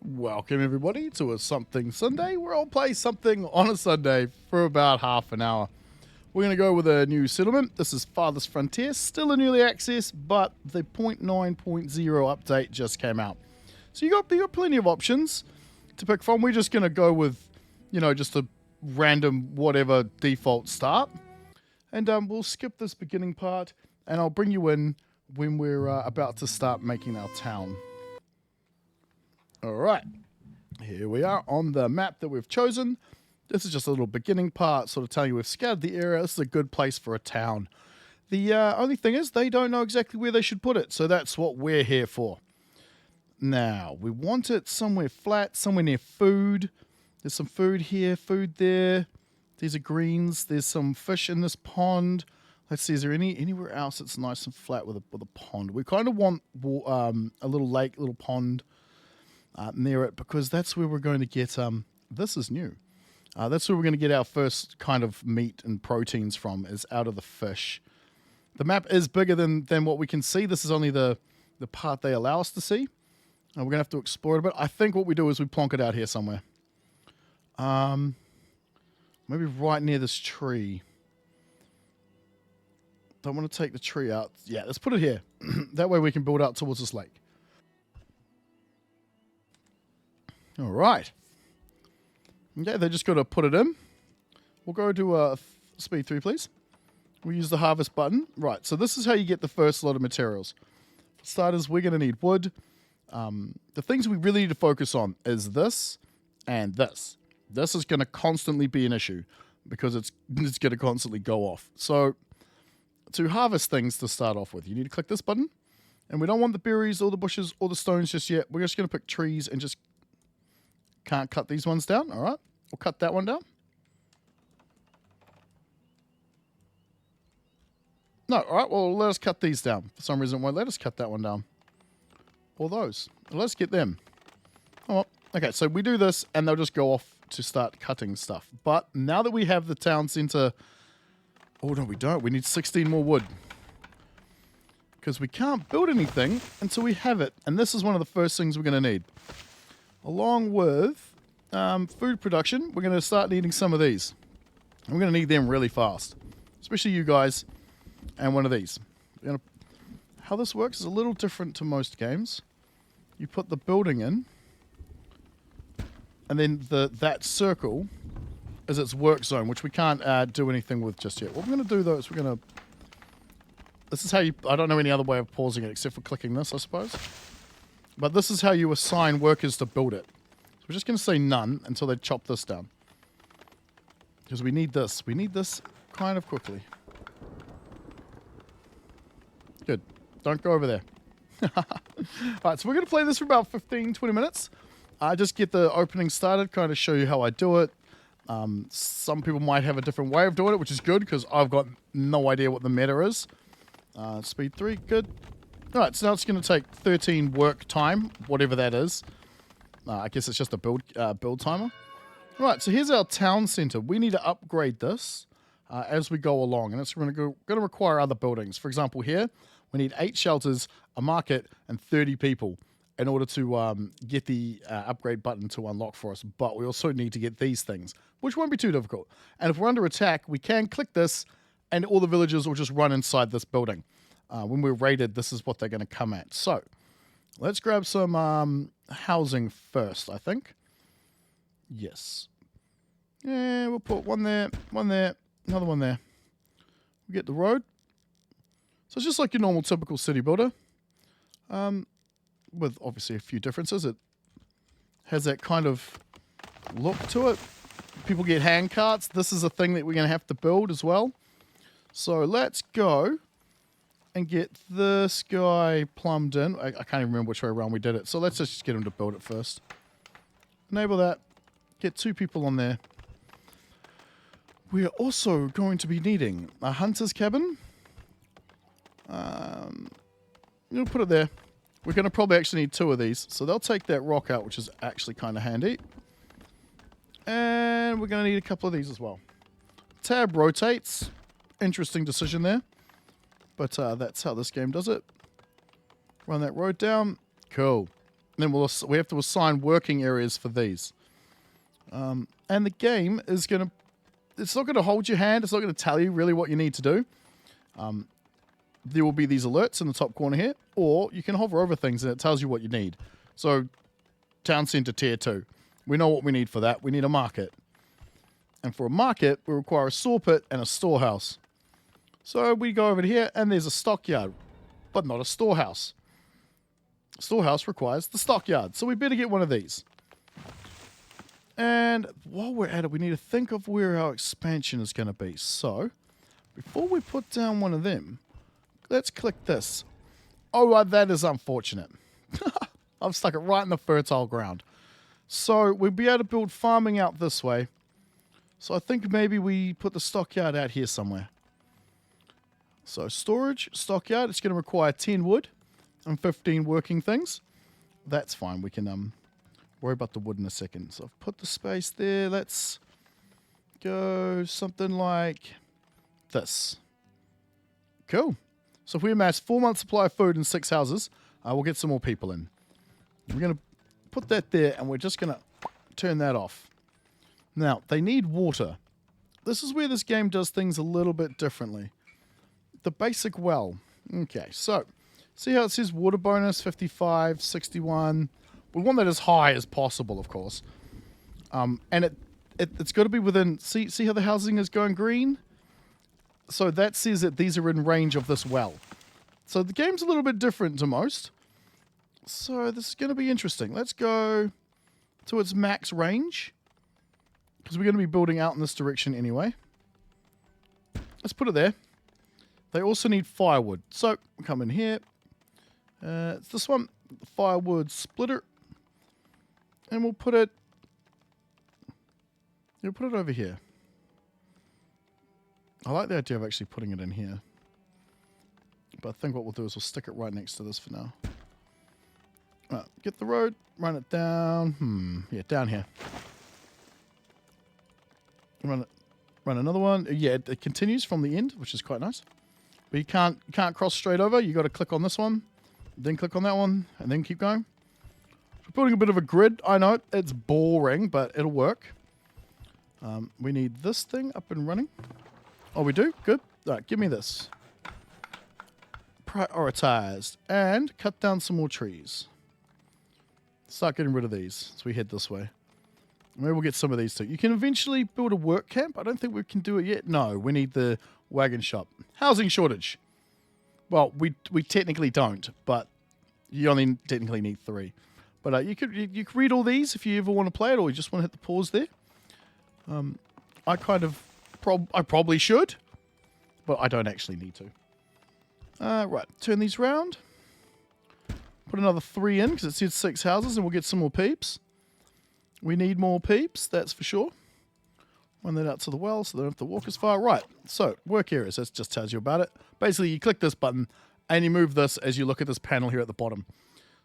Welcome everybody to a Something Sunday, where I'll play something on a Sunday for about half an hour. We're going to go with a new settlement. This is Farthest Frontier, still in early access, but the 0.9.0 update just came out. So you got plenty of options to pick from. We're just going to go with, just a random whatever default start. And we'll skip this beginning part, and I'll bring you in when we're about to start making our town. Alright, here we are on the map that we've chosen. This is just a little beginning part, sort of telling you we've scouted the area. This is a good place for a town. The only thing is they don't know exactly where they should put it, so that's what we're here for. Now, we want it somewhere flat, somewhere near food. There's some food here, food there. These are greens. There's some fish in this pond. Let's see, is there anywhere else that's nice and flat with a pond? We kind of want a little lake, little pond near it, because that's where we're going to get, this is new. That's where we're going to get our first kind of meat and proteins from, is out of the fish. The map is bigger than what we can see. This is only the part they allow us to see. We're going to have to explore it a bit. I think what we do is we plonk it out here somewhere. Maybe right near this tree. Don't want to take the tree out. Yeah, let's put it here. That way we can build out towards this lake. All right. Okay, they just got to put it in. We'll go to speed 3, please. We'll use the harvest button. Right, so this is how you get the first lot of materials. For starters, we're going to need wood. The things we really need to focus on is this and this. This is going to constantly be an issue because it's going to constantly go off. So to harvest things to start off with, you need to click this button. And we don't want the berries or the bushes or the stones just yet. We're just going to pick trees and just can't cut these ones down. All right, we'll cut that one down. No, all right, well, let us cut these down. For some reason, it won't let us cut that one down. Or those. Let's get them. Oh, well. Okay, so we do this, and they'll just go off to start cutting stuff. But now that we have the town center... Oh, no, we don't. We need 16 more wood. Because we can't build anything until we have it. And this is one of the first things we're going to need. Along with food production, we're going to start needing some of these. And we're going to need them really fast. Especially you guys and one of these. How this works is a little different to most games. You put the building in, and then that circle is its work zone, which we can't do anything with just yet. What we're going to do, though, is we're going to... This is how you... I don't know any other way of pausing it except for clicking this, I suppose. But this is how you assign workers to build it. So we're just going to say none until they chop this down. Because we need this. We need this kind of quickly. Good. Don't go over there. Alright, so we're going to play this for about 15-20 minutes. Just get the opening started, kind of show you how I do it. Some people might have a different way of doing it, which is good, because I've got no idea what the meta is. Speed 3, good. Alright, so now it's going to take 13 work time, whatever that is. I guess it's just a build timer. Alright, so here's our town center. We need to upgrade this as we go along, and it's going to require other buildings. For example, here, we need 8 shelters, a market, and 30 people in order to get the upgrade button to unlock for us. But we also need to get these things, which won't be too difficult. And if we're under attack, we can click this, and all the villagers will just run inside this building. When we're raided, this is what they're going to come at. So, let's grab some housing first, I think. Yes. Yeah, we'll put one there, another one there. We get the road. So it's just like your normal typical city builder. With obviously a few differences. It has that kind of look to it. People get hand carts. This is a thing that we're going to have to build as well. So let's go and get this guy plumbed in. I can't even remember which way around we did it. So let's just get him to build it first. Enable that. Get 2 people on there. We are also going to be needing a hunter's cabin. We'll put it there. We're going to probably actually need 2 of these. So they'll take that rock out, which is actually kind of handy. And we're going to need a couple of these as well. Tab rotates. Interesting decision there. But that's how this game does it. Run that road down. Cool. Then we have to assign working areas for these. And the game is going to... It's not going to hold your hand. It's not going to tell you really what you need to do. There will be these alerts in the top corner here. Or you can hover over things and it tells you what you need. So, Town Centre Tier 2. We know what we need for that. We need a market. And for a market, we require a saw pit and a storehouse. So we go over here and there's a stockyard, but not a storehouse. Storehouse requires the stockyard, so we better get one of these. And while we're at it, we need to think of where our expansion is going to be. So, before we put down one of them, let's click this. Oh, that is unfortunate. I've stuck it right in the fertile ground. So, we'll be able to build farming out this way. So, I think maybe we put the stockyard out here somewhere. So, storage, stockyard, it's going to require 10 wood and 15 working things. That's fine. We can worry about the wood in a second. So, I've put the space there. Let's go something like this. Cool. So, if we amass 4 months' supply of food in 6 houses, we'll get some more people in. We're going to put that there, and we're just going to turn that off. Now, they need water. This is where this game does things a little bit differently. The basic well. Okay, so see how it says water bonus 55, 61. We want that as high as possible, of course. And it's got to be within. See how the housing is going green. So that says that these are in range of this well. So the game's a little bit different to most. So this is going to be interesting. Let's go to its max range, because we're going to be building out in this direction anyway. Let's put it there. They also need firewood. So, we'll come in here. It's this one, the firewood splitter. And we'll put it... We'll put it over here. I like the idea of actually putting it in here. But I think what we'll do is we'll stick it right next to this for now. Right, get the road, run it down. Yeah, down here. Run another one. Yeah, it continues from the end, which is quite nice. But you can't cross straight over. You got to click on this one, then click on that one, and then keep going. We're building a bit of a grid. I know it's boring, but it'll work. We need this thing up and running. Oh, we do? Good. All right, give me this. Prioritized. And cut down some more trees. Start getting rid of these as we head this way. Maybe we'll get some of these too. You can eventually build a work camp. I don't think we can do it yet. No, we need the wagon shop. Housing shortage. Well, we technically don't, but you only technically need 3. But you could read all these if you ever want to play it, or you just want to hit the pause there. I probably should, but I don't actually need to. Right, turn these round. Put another 3 in, because it said 6 houses, and we'll get some more peeps. We need more peeps, that's for sure. Run that out to the well so they don't have to walk as far. Right, so work areas, that just tells you about it. Basically, you click this button and you move this as you look at this panel here at the bottom.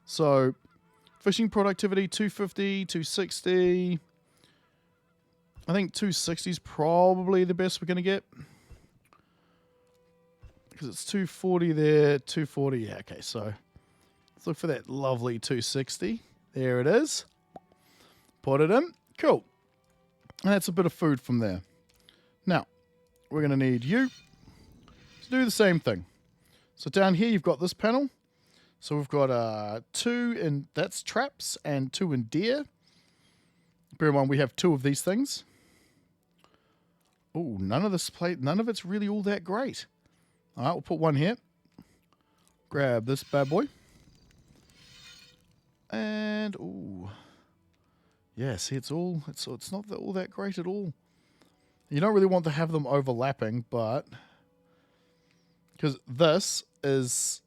So, fishing productivity, 250, 260. I think 260 is probably the best we're going to get. Because it's 240 there, 240. Yeah, okay, so let's look for that lovely 260. There it is. Put it in. Cool. And that's a bit of food from there. Now, we're going to need you to do the same thing. So down here, you've got this panel. So we've got 2 in, that's traps, and 2 in deer. Bear in mind, we have 2 of these things. Oh, none of it's really all that great. All right, we'll put 1 here. Grab this bad boy. And, ooh. Yeah, see, it's not all that great at all. You don't really want to have them overlapping, but because this is,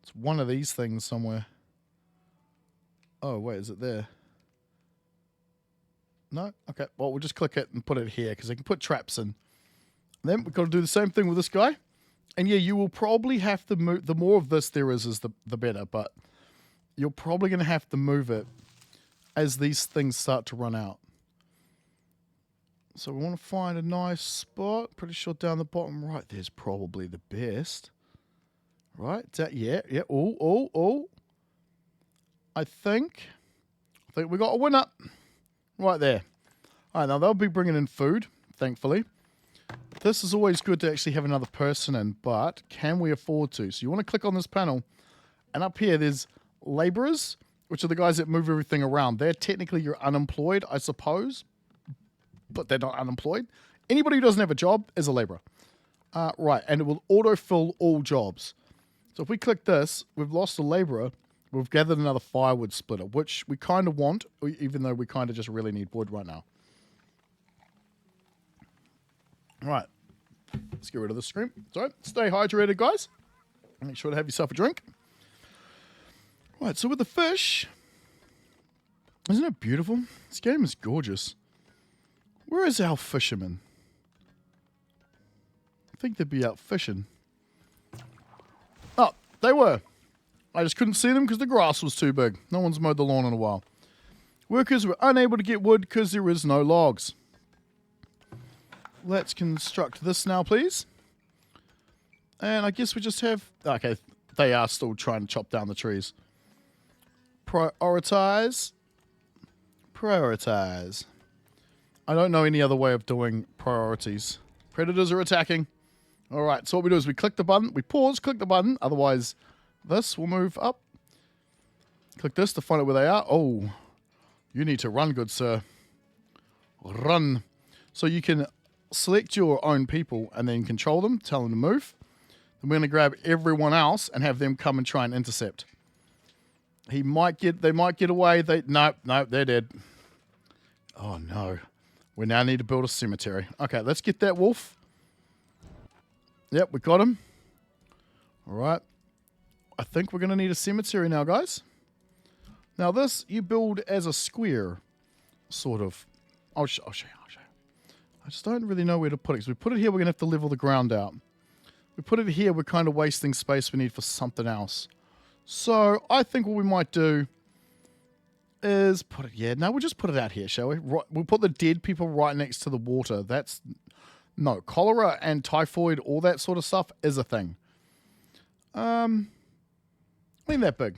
it's one of these things somewhere. Oh, wait, is it there? No? Okay, well, we'll just click it and put it here, because I can put traps in. And then we've got to do the same thing with this guy. And yeah, you will probably have to move, the more of this there is the better, but you're probably going to have to move it as these things start to run out. So we want to find a nice spot. Pretty sure down the bottom right there's probably the best. Right? Yeah. Oh. I think we got a winner right there. All right, now they'll be bringing in food, thankfully. This is always good to actually have another person in, but can we afford to? So you want to click on this panel, and up here there's laborers, which are the guys that move everything around. They're technically you're unemployed, I suppose, but they're not unemployed. Anybody who doesn't have a job is a laborer. Right, and it will autofill all jobs. So if we click this, we've lost a laborer. We've gathered another firewood splitter, which we kind of want, even though we kind of just really need wood right now. Right, let's get rid of the screen. So stay hydrated, guys. Make sure to have yourself a drink. Right, so with the fish, isn't it beautiful? This game is gorgeous. Where is our fisherman? I think they'd be out fishing. Oh, they were. I just couldn't see them because the grass was too big. No one's mowed the lawn in a while. Workers were unable to get wood because there is no logs. Let's construct this now, please. And I guess we just have... Okay, they are still trying to chop down the trees. Prioritize. Prioritize. I don't know any other way of doing priorities. Predators are attacking. All right, so what we do is we click the button. We pause, click the button. Otherwise, this will move up. Click this to find out where they are. Oh, you need to run, good sir. Run. So you can select your own people and then control them, tell them to move. Then we're going to grab everyone else and have them come and try and intercept. They might get away. No, they're dead. Oh no. We now need to build a cemetery. Okay, let's get that wolf. Yep, we got him. All right. I think we're going to need a cemetery now, guys. Now this, you build as a square, sort of. I'll show you. I just don't really know where to put it. So we put it here, we're going to have to level the ground out. We put it here, we're kind of wasting space we need for something else. So I think what we might do is put it, yeah, no, we'll just put it out here, shall we? Right, we'll put the dead people right next to the water. That's, no, cholera and typhoid, all that sort of stuff is a thing. Ain't that big.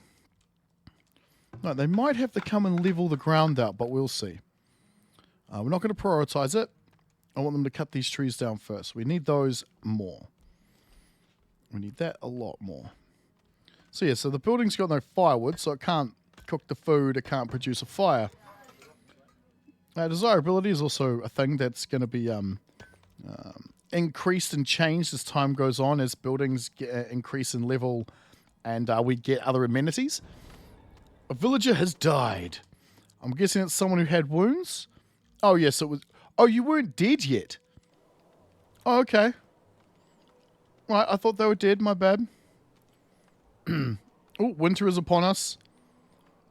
No, they might have to come and level the ground out, but we'll see. We're not going to prioritize it. I want them to cut these trees down first. We need those more. We need that a lot more. So yeah, so the building's got no firewood, so it can't cook the food, it can't produce a fire. Desirability is also a thing that's going to be increased and changed as time goes on, as buildings increase in level and we get other amenities. A villager has died. I'm guessing it's someone who had wounds. Oh yes, it was. Oh, you weren't dead yet. Oh, okay. Right, I thought they were dead. My bad. Oh, winter is upon us.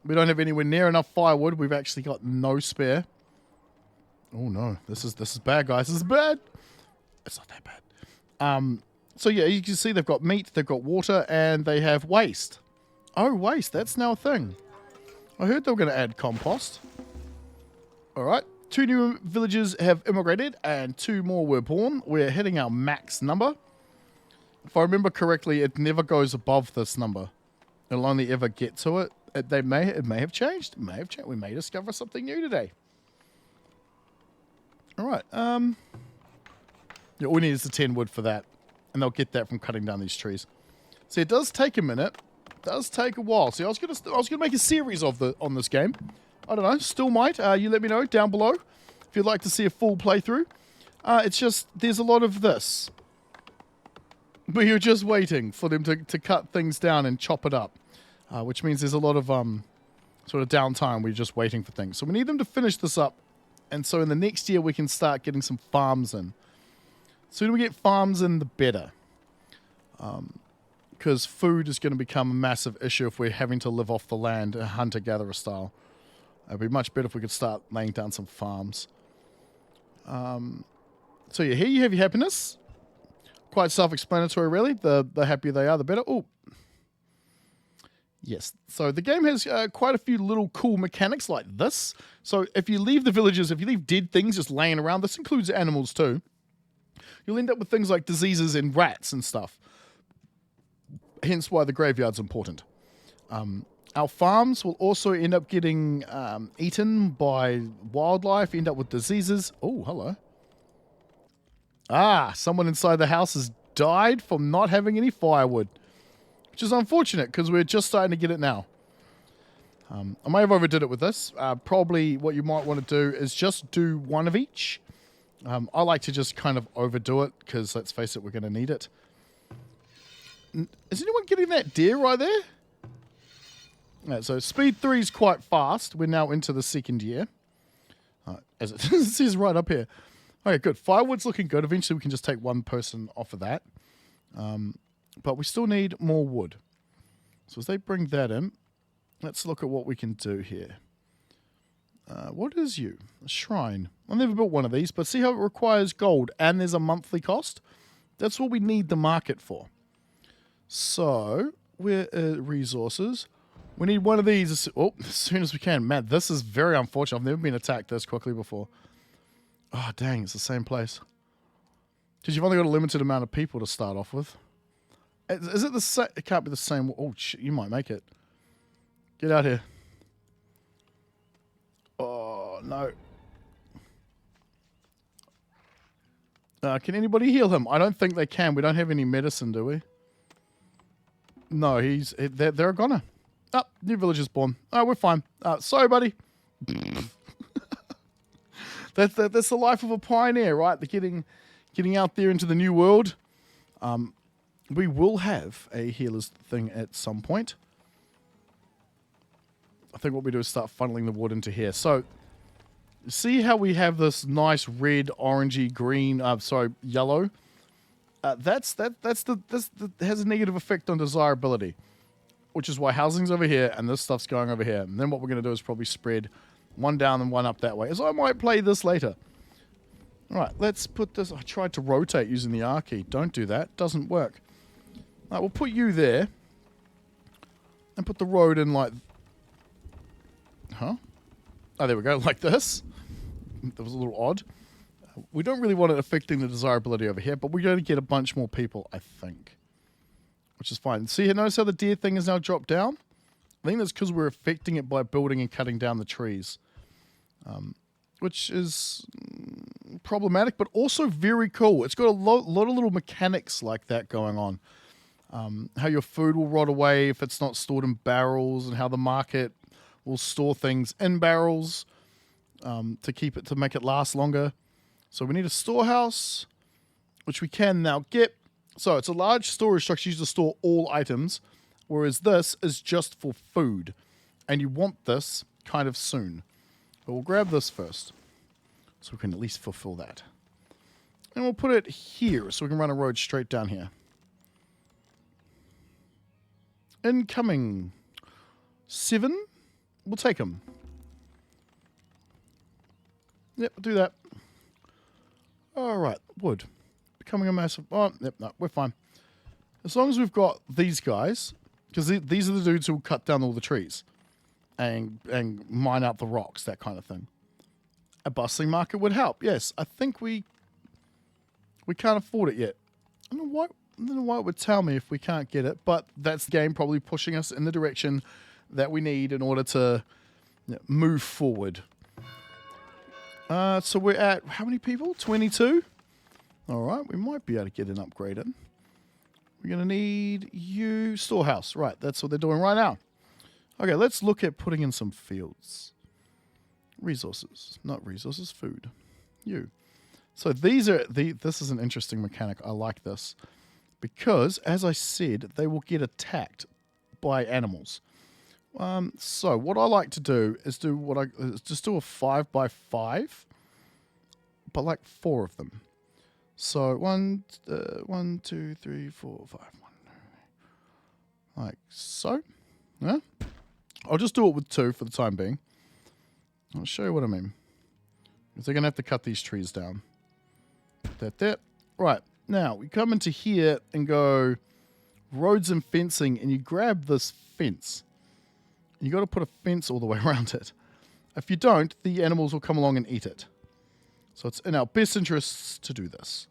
We don't have anywhere near enough firewood. We've actually got no spare. Oh no, this is bad, guys. This is bad. It's not that bad. So yeah, you can see they've got meat, they've got water, and they have waste. Oh, waste. That's now a thing. I heard they were going to add compost. All right. 2 new villagers have immigrated, and 2 more were born. We're hitting our max number. If I remember correctly, it never goes above this number. It'll only ever get to it. It may have changed. It may have changed. We may discover something new today. All right. Yeah, all we need is the 10 wood for that, and they'll get that from cutting down these trees. See, it does take a minute. It does take a while. See, I was gonna make a series on this game. I don't know. Still might. You let me know down below if you'd like to see a full playthrough. It's just there's a lot of this, but you're just waiting for them to cut things down and chop it up, which means there's a lot of sort of downtime. We're just waiting for things. So we need them to finish this up, and so in the next year we can start getting some farms in. The sooner we get farms in, the better. Because food is going to become a massive issue if we're having to live off the land, hunter-gatherer style. It'd be much better if we could start laying down some farms. So yeah, here you have your happiness. Quite self-explanatory, really. The happier they are, the better. Oh, yes. So the game has quite a few little cool mechanics like this. So if you leave the villages, if you leave dead things just laying around, this includes animals too, you'll end up with things like diseases and rats and stuff. Hence why the graveyard's important. Our farms will also end up getting eaten by wildlife, end up with diseases. Oh, hello. Ah, someone inside the house has died from not having any firewood, which is unfortunate because we're just starting to get it now. I may have overdid it with this. Probably what you might want to do is just do one of each. I like to just kind of overdo it because, let's face it, we're going to need it. Is anyone getting that deer right there? Yeah, so speed 3 is quite fast. We're now into the second year. As it says right up here. Okay, good. Firewood's looking good. Eventually we can just take one person off of that. But we still need more wood. So as they bring that in, let's look at what we can do here. What is you? A shrine. I've never built one of these, but see how it requires gold and there's a monthly cost? That's what we need the market for. So, where are resources? We need one of these as soon as we can. Man, this is very unfortunate. I've never been attacked this quickly before. Oh, dang, it's the same place. Because you've only got a limited amount of people to start off with. Is it the same? It can't be the same. Oh, shit, you might make it. Get out here. Oh, no. Can anybody heal him? I don't think they can. We don't have any medicine, do we? No, they're a goner. Oh, new villager born. Oh, we're fine. Sorry, buddy. That's the life of a pioneer, right? The getting out there into the new world. We will have a healer's thing at some point. I think what we do is start funneling the wood into here. So, see how we have this nice red, orangey, green, yellow? This has a negative effect on desirability, which is why housing's over here and this stuff's going over here. And then what we're going to do is probably spread one down and one up that way. So I might play this later. All right, let's put this. I tried to rotate using the R key. Don't do that. Doesn't work. All right, we'll put you there and put the road in like... Huh? Oh, there we go. Like this. That was a little odd. We don't really want it affecting the desirability over here, but we're going to get a bunch more people, I think. Which is fine. See, notice how the deer thing has now dropped down? I think that's because we're affecting it by building and cutting down the trees. Which is problematic, but also very cool. It's got a lot of little mechanics like that going on. How your food will rot away if it's not stored in barrels, and how the market will store things in barrels to make it last longer. So we need a storehouse, which we can now get. So it's a large storage structure used to store all items, whereas this is just for food. And you want this kind of soon. But we'll grab this first, so we can at least fulfill that. And we'll put it here, so we can run a road straight down here. Incoming. 7. We'll take them. Yep, we'll do that. Alright, wood. Becoming a massive... Oh, yep, no, we're fine. As long as we've got these guys, because these are the dudes who will cut down all the trees and mine out the rocks, that kind of thing. A bustling market would help, yes. I think we can't afford it yet. I don't know why it would tell me if we can't get it, but that's the game probably pushing us in the direction that we need in order to move forward. So we're at, how many people? 22? Alright, we might be able to get an upgrade in. We're going to need you, storehouse. Right, that's what they're doing right now. Okay, let's look at putting in some fields. Resources, not resources, food. You. So these are, this is an interesting mechanic. I like this. Because, as I said, they will get attacked by animals. So what I like to do is just do a 5x5, but like 4 of them. So 1, 2, 3, 4, 5, 1, like so. Yeah. I'll just do it with 2 for the time being. I'll show you what I mean. Because they're gonna have to cut these trees down. That. Right now we come into here and go roads and fencing, and you grab this fence. You got to put a fence all the way around it. If you don't, the animals will come along and eat it. So it's in our best interests to do this.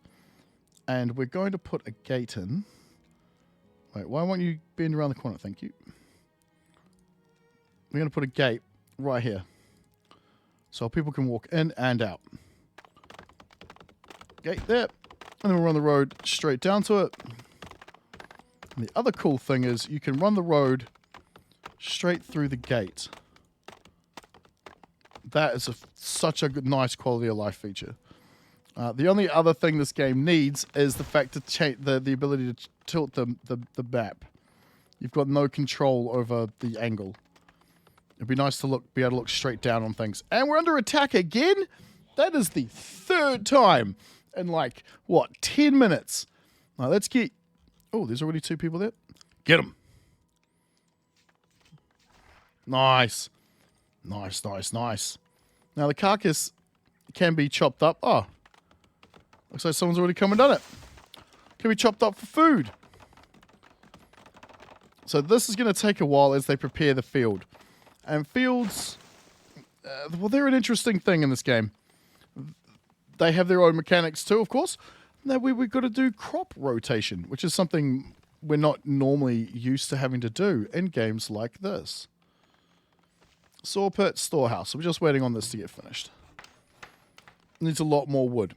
And we're going to put a gate in. Wait, why won't you bend around the corner? Thank you. There we go. Like so. Yeah. Alright, we're going to put a gate right here. So people can walk in and out. Gate there. And then we'll run the road straight down to it. And the other cool thing is you can run the road straight through the gate. That is such a good, nice quality of life feature. The only other thing this game needs is the fact to change the ability to tilt the map. You've got no control over the angle. It'd be nice to be able to look straight down on things. And we're under attack again? That is the third time in like, what, 10 minutes. Now let's get... Oh, there's already 2 people there. Get them. Nice. Nice, nice, nice. Now the carcass can be chopped up. Oh, looks like someone's already come and done it. Can be chopped up for food. So this is going to take a while as they prepare the field. And fields, well, they're an interesting thing in this game. They have their own mechanics too, of course. Now we've got to do crop rotation, which is something we're not normally used to having to do in games like this. Saw pit, storehouse. So we're just waiting on this to get finished. Needs a lot more wood,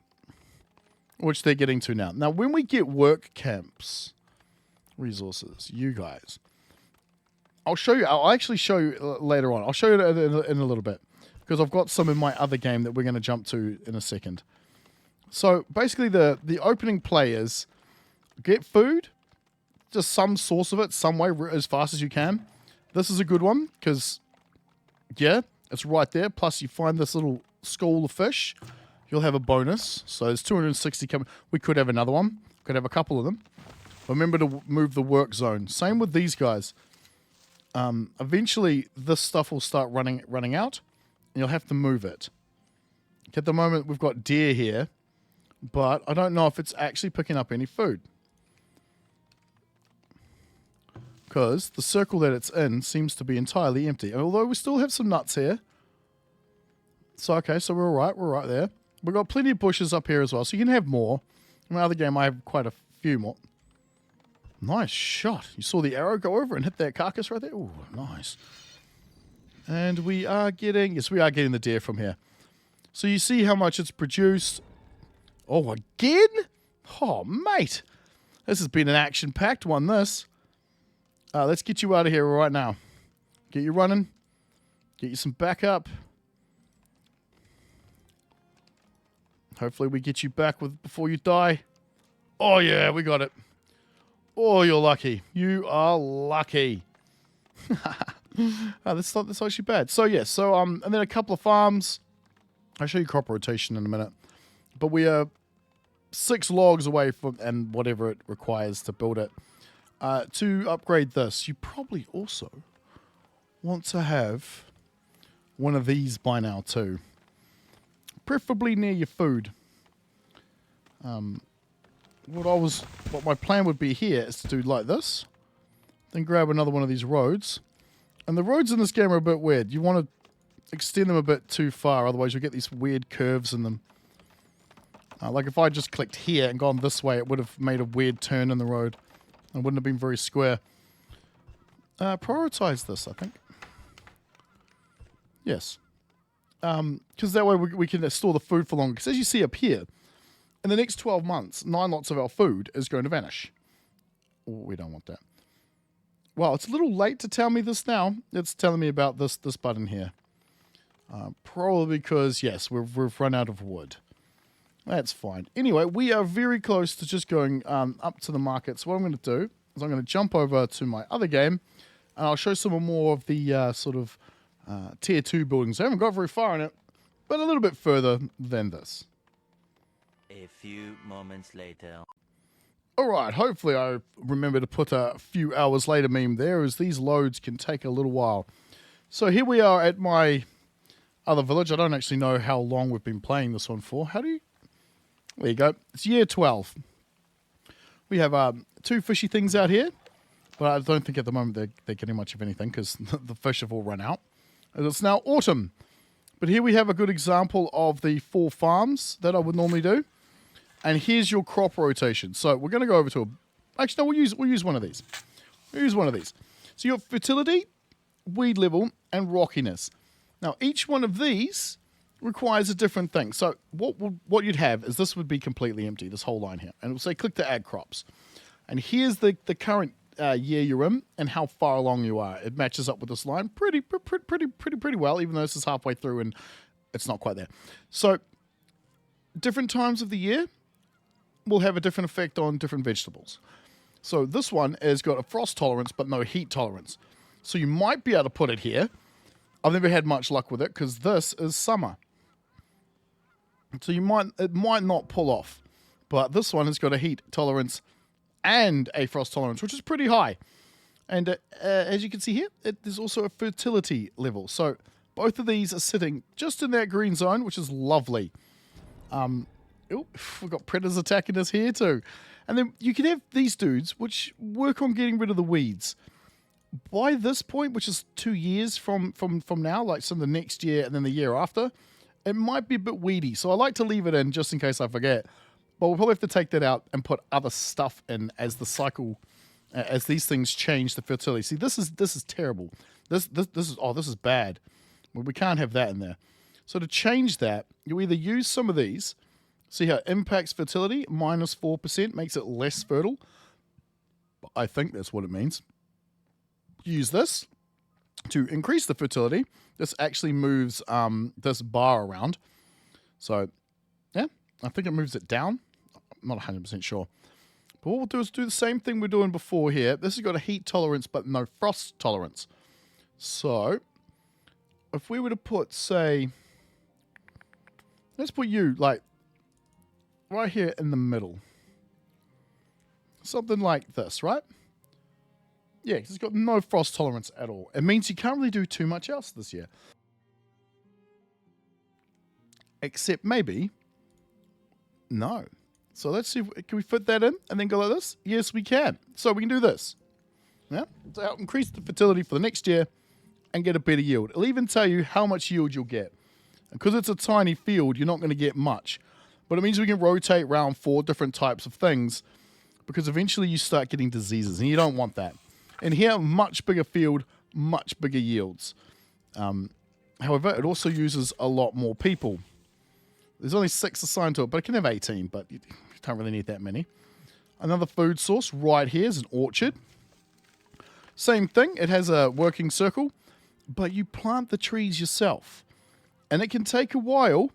which they're getting to now. Now, when we get work camps, resources, you guys, I'll show you. I'll actually show you later on. I'll show you in a little bit because I've got some in my other game that we're going to jump to in a second. So basically, the opening play is get food, just some source of it, some way as fast as you can. This is a good one because, yeah, it's right there. Plus, you find this little school of fish. You'll have a bonus. So there's 260 coming. We could have another one. Could have a couple of them. Remember to move the work zone. Same with these guys. Eventually, this stuff will start running out, and you'll have to move it. At the moment, we've got deer here, but I don't know if it's actually picking up any food. Because the circle that it's in seems to be entirely empty. Although we still have some nuts here. So, okay, so we're all right. We're right there. We've got plenty of bushes up here as well, so you can have more. In my other game, I have quite a few more. Nice shot. You saw the arrow go over and hit that carcass right there? Ooh, nice. And we are getting... Yes, we are getting the deer from here. So you see how much it's produced. Oh, again? Oh, mate. This has been an action-packed one, this. Let's get you out of here right now. Get you running. Get you some backup. Hopefully we get you back before you die. Oh, yeah, we got it. Oh, you're lucky. You are lucky. That's not actually bad. So, yeah. So, and then a couple of farms. I'll show you crop rotation in a minute. But we are 6 logs away from, and whatever it requires to build it. To upgrade this, you probably also want to have one of these by now too. Preferably near your food. What my plan would be here is to do like this. Then grab another one of these roads. And the roads in this game are a bit weird. You want to extend them a bit too far, otherwise you'll get these weird curves in them. Like if I just clicked here and gone this way, it would have made a weird turn in the road. It wouldn't have been very square. Prioritize this, I think. Yes. Because that way we can store the food for longer. Because as you see up here, in the next 12 months, 9 lots of our food is going to vanish. We don't want that. Well, it's a little late to tell me this now. It's telling me about this button here. Probably because, yes, we've run out of wood. That's fine. Anyway, we are very close to just going up to the market. So what I'm going to do is I'm going to jump over to my other game, and I'll show some more of the sort of tier 2 buildings. I haven't got very far in it, but a little bit further than this. A few moments later. All right, hopefully I remember to put a few hours later meme there, as these loads can take a little while. So here we are at my other village. I don't actually know how long we've been playing this one for. How do you... There you go. It's year 12. We have 2 fishy things out here, but I don't think at the moment they're getting much of anything because the fish have all run out. And it's now autumn. But here we have a good example of the 4 farms that I would normally do. And here's your crop rotation. So we're going to go over to a... Actually, no, we'll use one of these. We'll use one of these. So your fertility weed level, and rockiness. Now, each one of these requires a different thing. So what you'd have is this would be completely empty, this whole line here. And it will say click to add crops. And here's the current year you're in and how far along you are. It matches up with this line pretty well, even though this is halfway through and it's not quite there. So different times of the year will have a different effect on different vegetables. So this one has got a frost tolerance but no heat tolerance. So you might be able to put it here. I've never had much luck with it because this is summer. So it might not pull off. But this one has got a heat tolerance and a frost tolerance, which is pretty high. And as you can see here, there's also a fertility level. So both of these are sitting just in that green zone, which is lovely. We've got predators attacking us here too. And then you can have these dudes, which work on getting rid of the weeds. By this point, which is 2 years from now, like some the next year and then the year after, it might be a bit weedy. So I like to leave it in just in case I forget. But we'll probably have to take that out and put other stuff in as the cycle, as these things change the fertility. See, this is terrible. This is bad. Well, we can't have that in there. So to change that, you either use some of these. See how it impacts fertility, -4%, makes it less fertile. I think that's what it means. Use this to increase the fertility. This actually moves this bar around. So, yeah, I think it moves it down. I'm not 100% sure. But what we'll do is do the same thing we're doing before here. This has got a heat tolerance but no frost tolerance. So, if we were to put, say, let's put you, like, right here in the middle. Something like this, right? Yeah, because it's got no frost tolerance at all. It means you can't really do too much else this year. Except maybe, no. So let's see, can we fit that in and then go like this? Yes, we can. So we can do this. Yeah, so I'll increase the fertility for the next year and get a better yield. It'll even tell you how much yield you'll get. And because it's a tiny field, you're not going to get much. But it means we can rotate around 4 different types of things because eventually you start getting diseases and you don't want that. And here, much bigger field, much bigger yields. However, it also uses a lot more people. There's only 6 assigned to it, but it can have 18, but you don't really need that many. Another food source right here is an orchard. Same thing, it has a working circle, but you plant the trees yourself. And it can take a while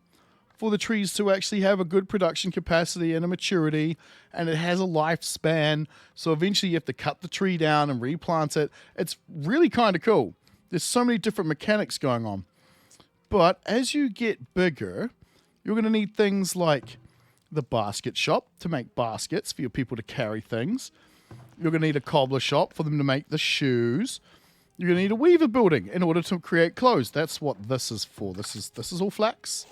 for the trees to actually have a good production capacity and a maturity, and it has a lifespan. So eventually you have to cut the tree down and replant it. It's really kind of cool. There's so many different mechanics going on. But as you get bigger, you're going to need things like the basket shop to make baskets for your people to carry things. You're going to need a cobbler shop for them to make the shoes. You're going to need a weaver building in order to create clothes. That's what this is for. This is all flax.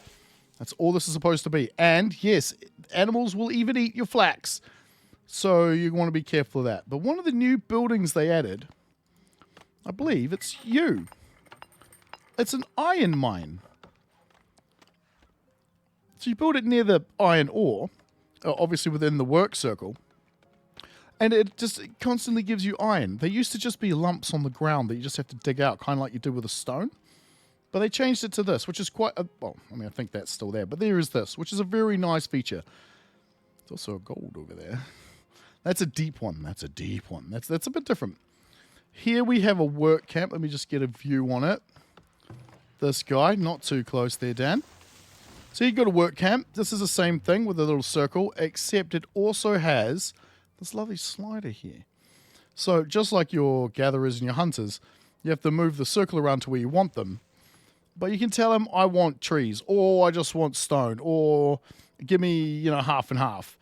That's all this is supposed to be. And yes, animals will even eat your flax. So you want to be careful of that. But one of the new buildings they added, I believe it's you. It's an iron mine. So you build it near the iron ore, obviously within the work circle. And it constantly gives you iron. They used to just be lumps on the ground that you just have to dig out, kind of like you do with a stone. But they changed it to this, which is quite I think that's still there. But there is this, which is a very nice feature. There's also a gold over there. That's a deep one. That's a deep one. That's a bit different. Here we have a work camp. Let me just get a view on it. This guy, not too close there, Dan. So you've got a work camp. This is the same thing with a little circle, except it also has this lovely slider here. So just like your gatherers and your hunters, you have to move the circle around to where you want them. But you can tell them, I want trees, or I just want stone, or give me, half and half.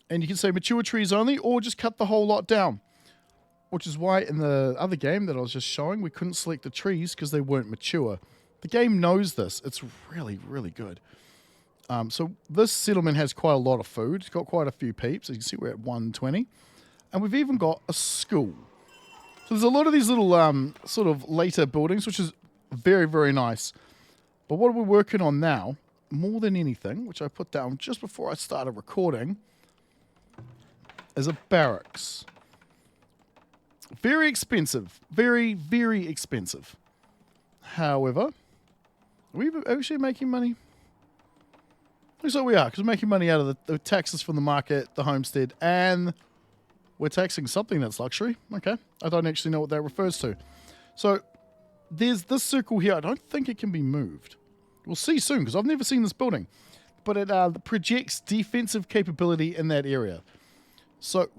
And you can say mature trees only, or just cut the whole lot down. Which is why in the other game that I was just showing, we couldn't select the trees because they weren't mature. The game knows this. It's really, really good. So this settlement has quite a lot of food. It's got quite a few peeps. As you can see, we're at 120. And we've even got a school. So there's a lot of these little sort of later buildings, which is very, very nice. But what we're working on now, more than anything, which I put down just before I started recording, is a barracks. Very expensive. Very, very expensive. However, are we actually making money? Looks like we are, because we're making money out of the taxes from the market, the homestead, and we're taxing something that's luxury. Okay. I don't actually know what that refers to. So, there's this circle here. I don't think it can be moved. We'll see soon, because I've never seen this building. But it projects defensive capability in that area. So,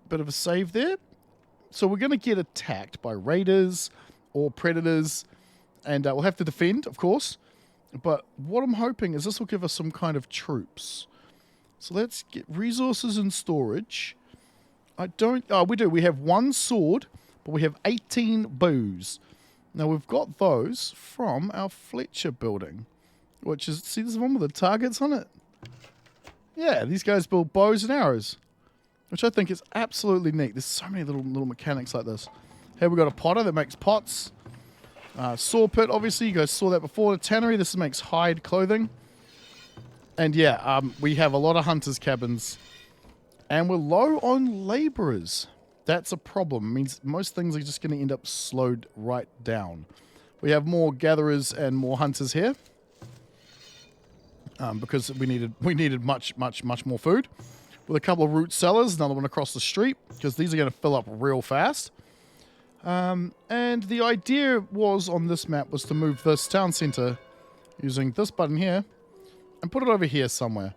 bit of a save there. So we're going to get attacked by raiders or predators, and we'll have to defend, of course. But what I'm hoping is this will give us some kind of troops. So let's get resources and storage. We do. We have 1 sword, but we have 18 bows. Now we've got those from our Fletcher building, which is, see this one with the targets on it? Yeah, these guys build bows and arrows, which I think is absolutely neat. There's so many little mechanics like this. Here we've got a potter that makes pots. Saw pit, obviously, you guys saw that before. The tannery, this makes hide clothing. And yeah, we have a lot of hunters' cabins. And we're low on laborers. That's a problem. It means most things are just going to end up slowed right down. We have more gatherers and more hunters here. Because we needed much more food. With a couple of root cellars, another one across the street, because these are going to fill up real fast. And the idea was on this map was to move this town center using this button here and put it over here somewhere.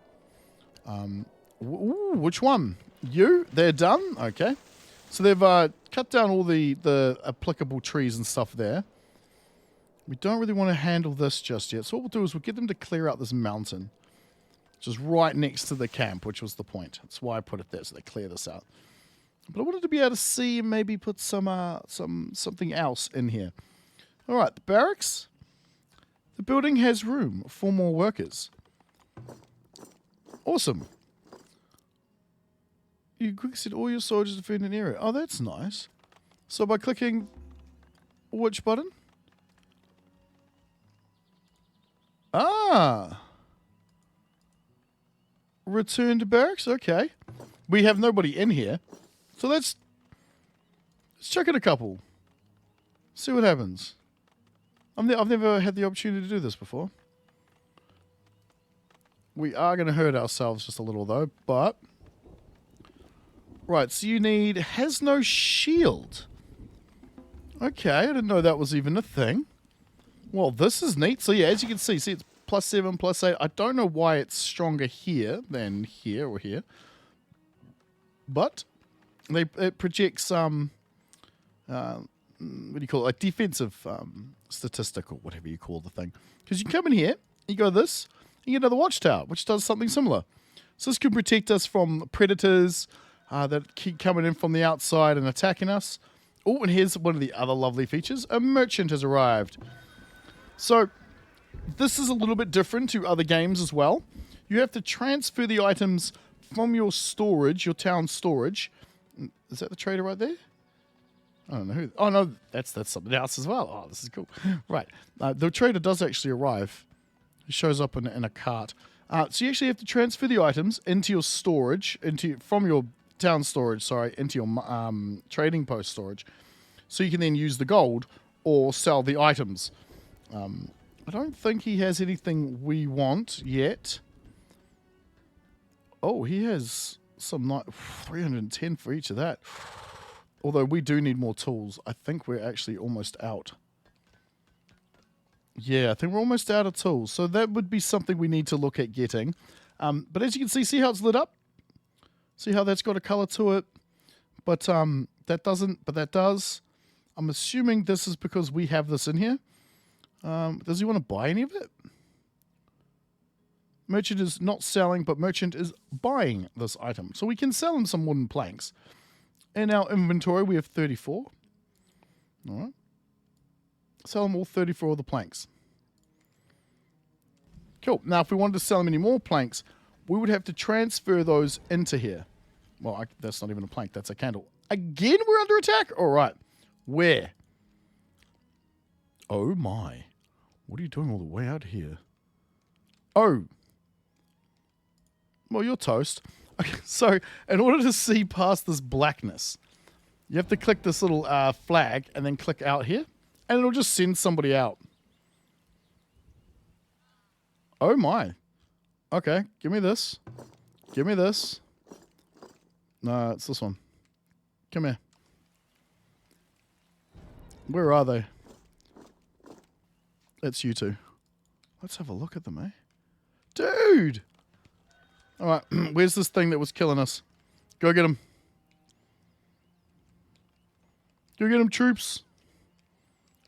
Which one? You? They're done? Okay. So they've cut down all the applicable trees and stuff there. We don't really want to handle this just yet. So what we'll do is we'll get them to clear out this mountain, which is right next to the camp, which was the point. That's why I put it there, so they clear this out. But I wanted to be able to see and maybe put something else in here. All right, the barracks. The building has room for more workers. Awesome. You quick set all your soldiers to defend an area. Oh, that's nice. So by clicking which button? Ah. Return to barracks? Okay. We have nobody in here. So let's check in a couple. See what happens. I've never had the opportunity to do this before. We are going to hurt ourselves just a little though, but... Right, so you need... Has no shield. Okay, I didn't know that was even a thing. Well, this is neat. So yeah, as you can see it's +7, +8. I don't know why it's stronger here than here or here. But it projects what do you call it? Like defensive statistic or whatever you call the thing. Because you come in here, you go this, you get another watchtower, which does something similar. So this can protect us from predators that keep coming in from the outside and attacking us. Oh, and here's one of the other lovely features. A merchant has arrived. So this is a little bit different to other games as well. You have to transfer the items from your storage, your town storage. Is that the trader right there? I don't know who. Oh, no, that's something else as well. Oh, this is cool. Right. The trader does actually arrive. He shows up in a cart. So you actually have to transfer the items into your storage, from your town storage, into your trading post storage. So you can then use the gold or sell the items. I don't think he has anything we want yet. Oh, he has some 310 for each of that. Although we do need more tools. I think we're actually almost out. Yeah, I think we're almost out of tools. So that would be something we need to look at getting. But as you can see how it's lit up? See how that's got a color to it? But that doesn't, but that does. I'm assuming this is because we have this in here. Does he want to buy any of it? Merchant is not selling, but merchant is buying this item. So we can sell him some wooden planks. In our inventory, we have 34. All right. Sell him all 34 of the planks. Cool. Now, if we wanted to sell him any more planks, we would have to transfer those into here. Well, that's not even a plank. That's a candle. Again, we're under attack? All right. Where? Oh, my. What are you doing all the way out here? Oh. Well, you're toast. Okay, so, in order to see past this blackness, You have to click this little flag and then click out here, and it'll just send somebody out. Oh my. Okay, give me this. Give me this. No, it's this one. Come here. Where are they? It's you two. Let's have a look at them, eh? Dude! Alright, where's this thing that was killing us? Go get him. Go get him, troops.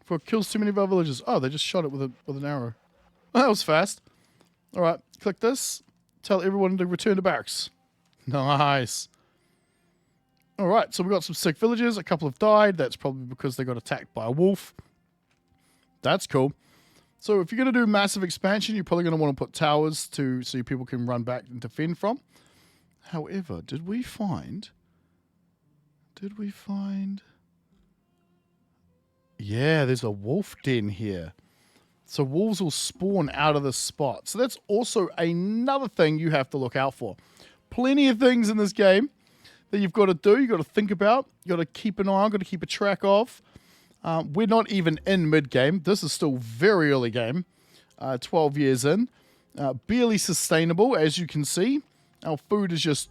Before it kills too many of our villagers. Oh, they just shot it with an arrow. Oh, that was fast. Alright, click this. Tell everyone to return to barracks. Nice. Alright, so we've got some sick villagers. A couple have died. That's probably because they got attacked by a wolf. That's cool. So if you're going to do massive expansion, you're probably going to want to put towers so people can run back and defend from. However, did we find... Yeah, there's a wolf den here. So wolves will spawn out of this spot. So that's also another thing you have to look out for. Plenty of things in this game that you've got to do. You've got to think about. You've got to keep an eye on. Got to keep a track of. We're not even in mid-game. This is still very early game. 12 years in. Barely sustainable, as you can see. Our food is just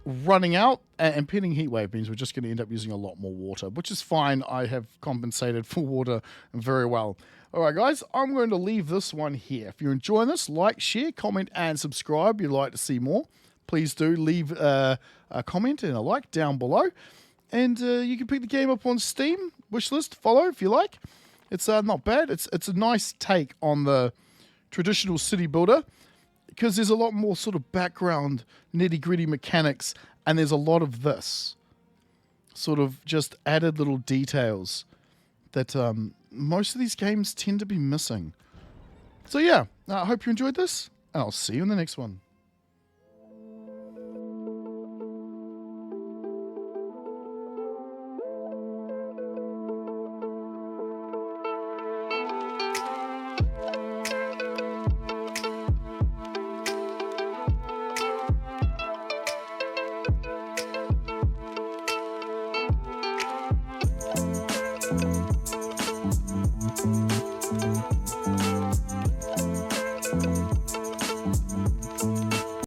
running out. And impending heat wave means we're just going to end up using a lot more water, which is fine. I have compensated for water very well. All right, guys, I'm going to leave this one here. If you're enjoying this, like, share, comment, and subscribe. If you'd like to see more, please do leave a comment and a like down below. And you can pick the game up on Steam, wishlist, follow if you like. It's not bad. It's a nice take on the traditional city builder because there's a lot more sort of background, nitty-gritty mechanics, and there's a lot of this sort of just added little details that most of these games tend to be missing. So yeah, I hope you enjoyed this, and I'll see you in the next one.